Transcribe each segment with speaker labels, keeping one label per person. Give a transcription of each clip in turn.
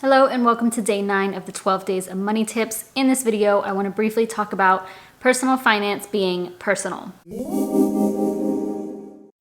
Speaker 1: Hello and welcome to day 9 of the 12 days of money tips. In this video, I want to briefly talk about personal finance being personal.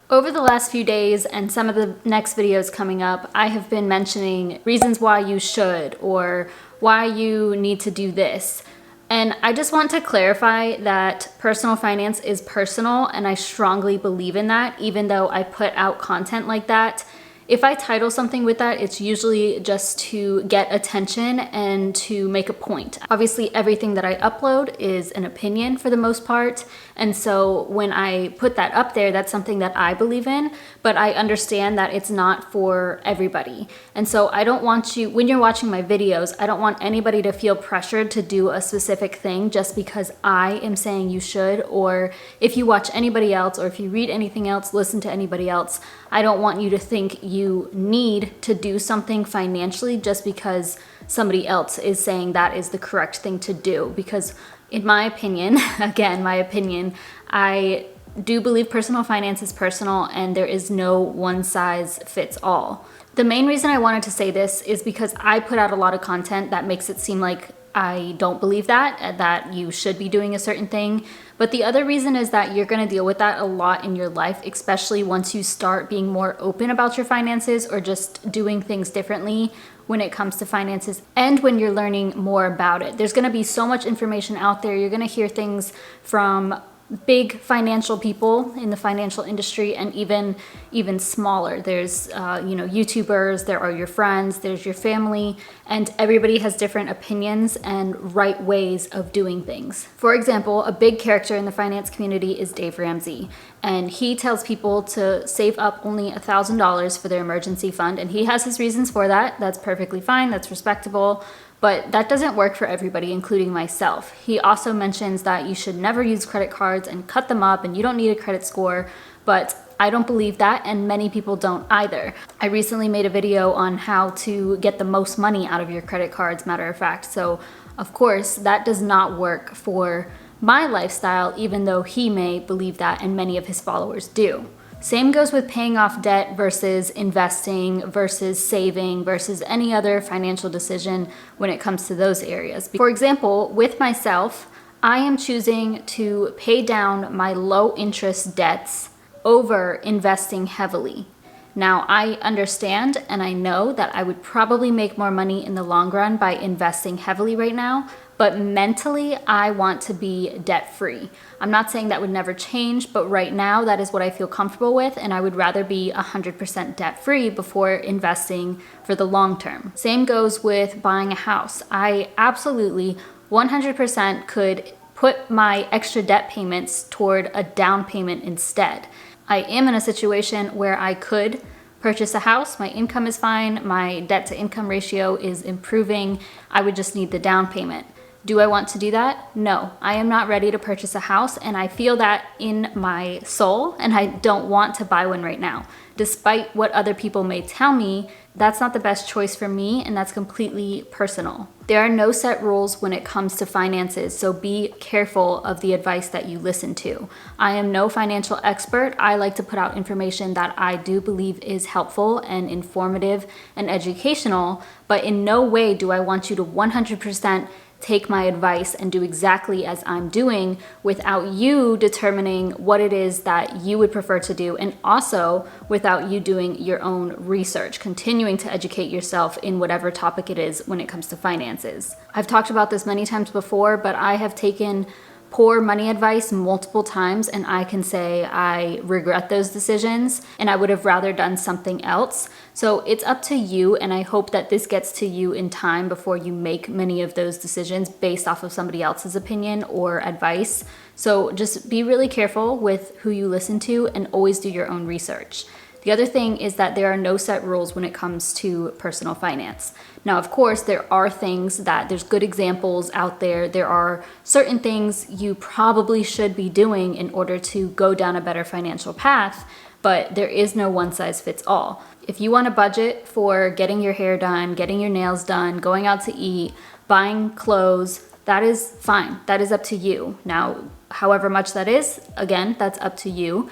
Speaker 1: Over the last few days and some of the next videos coming up, I have been mentioning reasons why you should or why you need to do this. And I just want to clarify that personal finance is personal, and I strongly believe in that, even though I put out content like that. If I title something with that, it's usually just to get attention and to make a point. Obviously, everything that I upload is an opinion for the most part. And so when I put that up there, that's something that I believe in, but I understand that it's not for everybody. And so I don't want you, when you're watching my videos, I don't want anybody to feel pressured to do a specific thing just because I am saying you should, or if you watch anybody else, or if you read anything else, listen to anybody else. I don't want you to think you need to do something financially just because somebody else is saying that is the correct thing to do. Because in my opinion, again, my opinion, I do believe personal finance is personal and there is no one size fits all. The main reason I wanted to say this is because I put out a lot of content that makes it seem like I don't believe that you should be doing a certain thing. But the other reason is that you're going to deal with that a lot in your life, especially once you start being more open about your finances or just doing things differently when it comes to finances and when you're learning more about it. There's going to be so much information out there. You're going to hear things from big financial people in the financial industry and even smaller. There's YouTubers, there are your friends, there's your family, and everybody has different opinions and right ways of doing things. For example, a big character in the finance community is Dave Ramsey, and he tells people to save up only $1,000 for their emergency fund, and he has his reasons for that. That's perfectly fine, that's respectable. But that doesn't work for everybody, including myself. He also mentions that you should never use credit cards and cut them up and you don't need a credit score, but I don't believe that, and many people don't either. I recently made a video on how to get the most money out of your credit cards, matter of fact. So of course, that does not work for my lifestyle, even though he may believe that and many of his followers do. Same goes with paying off debt versus investing versus saving versus any other financial decision when it comes to those areas. For example, with myself, I am choosing to pay down my low interest debts over investing heavily. Now, I understand and I know that I would probably make more money in the long run by investing heavily right now, but mentally, I want to be debt-free. I'm not saying that would never change, but right now, that is what I feel comfortable with, and I would rather be 100% debt-free before investing for the long term. Same goes with buying a house. I absolutely 100% could put my extra debt payments toward a down payment instead. I am in a situation where I could purchase a house, my income is fine, my debt to income ratio is improving, I would just need the down payment. Do I want to do that? No, I am not ready to purchase a house, and I feel that in my soul, and I don't want to buy one right now. Despite what other people may tell me, that's not the best choice for me, and that's completely personal. There are no set rules when it comes to finances, so be careful of the advice that you listen to. I am no financial expert. I like to put out information that I do believe is helpful and informative and educational, but in no way do I want you to 100% take my advice and do exactly as I'm doing without you determining what it is that you would prefer to do, and also without you doing your own research, continuing to educate yourself in whatever topic it is when it comes to finances. I've talked about this many times before, but I have taken poor money advice multiple times, and I can say I regret those decisions and I would have rather done something else. So it's up to you, and I hope that this gets to you in time before you make many of those decisions based off of somebody else's opinion or advice. So just be really careful with who you listen to and always do your own research. The other thing is that there are no set rules when it comes to personal finance. Now, of course, there are things that there's good examples out there. There are certain things you probably should be doing in order to go down a better financial path, but there is no one size fits all. If you want a budget for getting your hair done, getting your nails done, going out to eat, buying clothes, that is fine. That is up to you. Now, however much that is, again, that's up to you.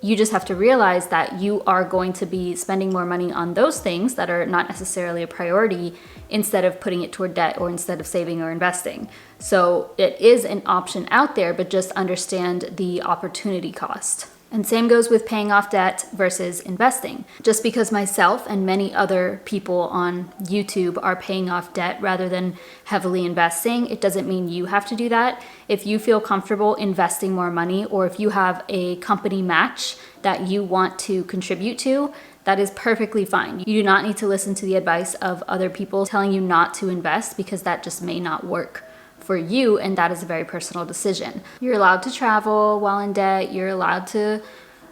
Speaker 1: You just have to realize that you are going to be spending more money on those things that are not necessarily a priority instead of putting it toward debt or instead of saving or investing. So it is an option out there, but just understand the opportunity cost. And same goes with paying off debt versus investing. Just because myself and many other people on YouTube are paying off debt rather than heavily investing, it doesn't mean you have to do that. If you feel comfortable investing more money, or if you have a company match that you want to contribute to, that is perfectly fine. You do not need to listen to the advice of other people telling you not to invest, because that just may not work for you, and that is a very personal decision. You're allowed to travel while in debt. You're allowed to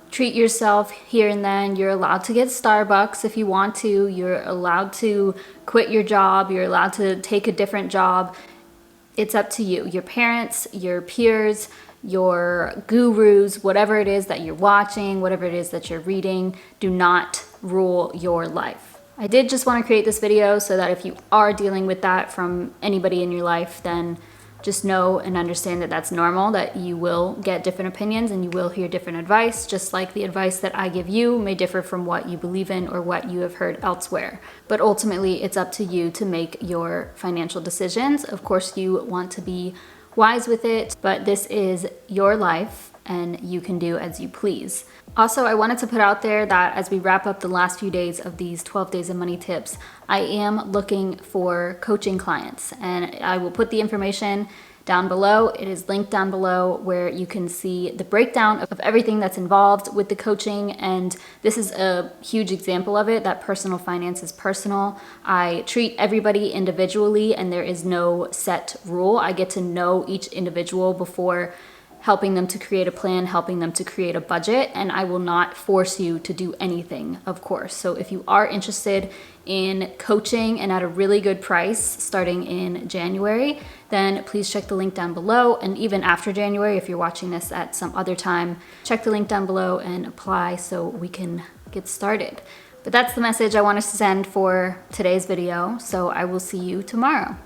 Speaker 1: treat yourself here and then. You're allowed to get Starbucks if you want to. You're allowed to quit your job. You're allowed to take a different job. It's up to you. Your parents, your peers, your gurus, whatever it is that you're watching, whatever it is that you're reading, do not rule your life. I did just want to create this video so that if you are dealing with that from anybody in your life, then just know and understand that that's normal, that you will get different opinions and you will hear different advice, just like the advice that I give you may differ from what you believe in or what you have heard elsewhere. But ultimately, it's up to you to make your financial decisions. Of course, you want to be wise with it, but this is your life and you can do as you please. Also, I wanted to put out there that as we wrap up the last few days of these 12 days of money tips, I am looking for coaching clients, and I will put the information down below. It is linked down below where you can see the breakdown of everything that's involved with the coaching. And this is a huge example of it, that personal finance is personal. I treat everybody individually and there is no set rule. I get to know each individual before helping them to create a plan, helping them to create a budget, and I will not force you to do anything, of course. So if you are interested in coaching and at a really good price starting in January, then please check the link down below. And even after January, if you're watching this at some other time, check the link down below and apply so we can get started. But that's the message I wanted to send for today's video, so I will see you tomorrow.